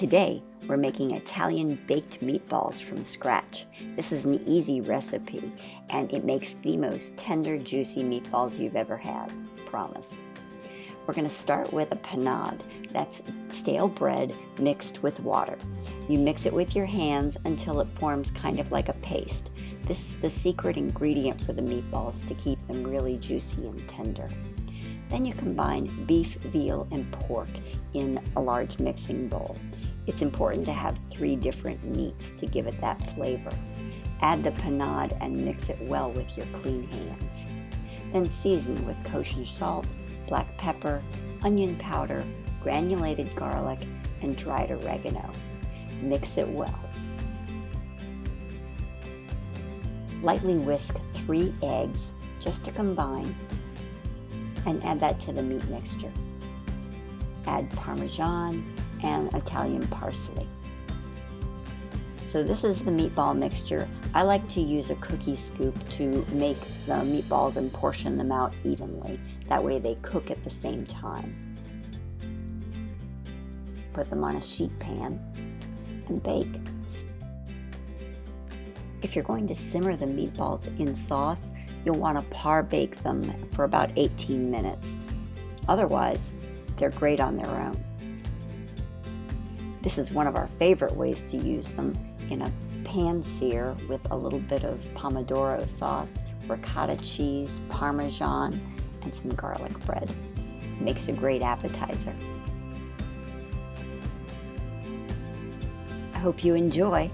Today, we're making Italian baked meatballs from scratch. This is an easy recipe, and it makes the most tender, juicy meatballs you've ever had. Promise. We're going to start with a panade. That's stale bread mixed with water. You mix it with your hands until it forms kind of like a paste. This is the secret ingredient for the meatballs to keep them really juicy and tender. Then you combine beef, veal, and pork in a large mixing bowl. It's important to have 3 different meats to give it that flavor. Add the panade and mix it well with your clean hands. Then season with kosher salt, black pepper, onion powder, granulated garlic, and dried oregano. Mix it well. Lightly whisk 3 eggs just to combine, and add that to the meat mixture. Add Parmesan and Italian parsley. So this is the meatball mixture. I like to use a cookie scoop to make the meatballs and portion them out evenly. That way they cook at the same time. Put them on a sheet pan and bake. If you're going to simmer the meatballs in sauce, you'll want to par bake them for about 18 minutes. Otherwise, they're great on their own. This is one of our favorite ways to use them, in a pan sear with a little bit of pomodoro sauce, ricotta cheese, Parmesan, and some garlic bread. Makes a great appetizer. I hope you enjoy.